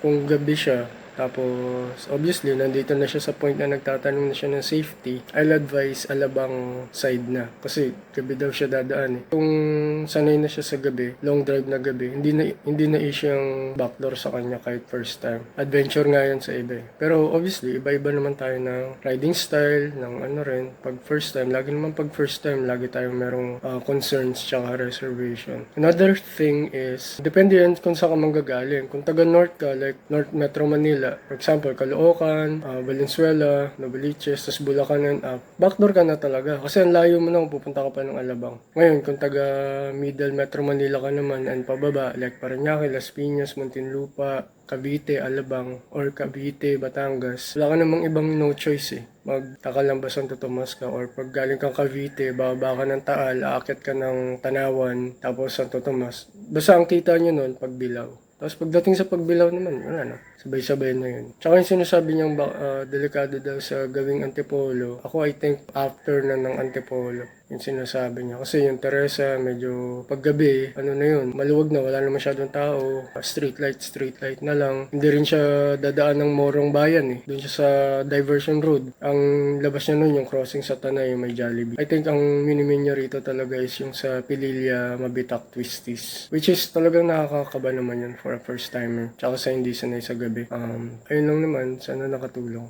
Kung gabi siya, tapos obviously nandito na siya sa point na nagtatanong na siya ng safety, I'll advise alabang side na. Kasi gabi daw siya dadaan eh. Kung sanay na siya sa gabi, long drive na gabi, hindi na issue yung backdoor sa kanya kahit first time. Adventure nga yan sa iba eh. Pero obviously, iba-iba naman tayo ng riding style, ng ano rin. Pag first time, lagi tayong merong concerns tsaka reservation. Another thing is, depende yan kung saan ka manggagaling. Kung taga North ka, like North Metro Manila, for example, Caloocan, Valenzuela, Novaliches, tas Bulacan and up, backdoor ka na talaga. Kasi ang layo mo na kung pupunta ka pa ng Alabang. Ngayon, kung taga Middle Metro Manila ka naman and pababa, like Parañaque, Las Piñas, Muntinlupa, Cavite, Alabang, or Cavite, Batangas, wala ka namang ibang no choice eh. Magtaka lang ba Santo Tomas ka, or pag galing kang Cavite, bababa ka ng Taal, aakyat ka ng Tanawan, tapos Santo Tomas. Basta ang kita nyo nun, pagbilaw. Tapos pagdating sa pagbilaw naman, wala na. Sabay-sabay na yun. Tsaka yung sinasabi niyang delikado daw sa gawing Antipolo, ako I think after na ng Antipolo, yung sinasabi niya. Kasi yung Teresa, medyo paggabi, ano na yun, maluwag na, wala na masyadong tao. Street light na lang. Hindi rin siya dadaan ng Morong Bayan eh. Doon siya sa diversion road. Ang labas niya nun, yung crossing sa Tanay, yung may Jollibee. I think ang minimin niya rito talaga is yung sa Pililla, Mabitak, Twisties. Which is talagang nakakakaba naman yun for a first timer. Tsaka sa hindi sanay sa gabi. Ayun lang naman, sana nakatulong.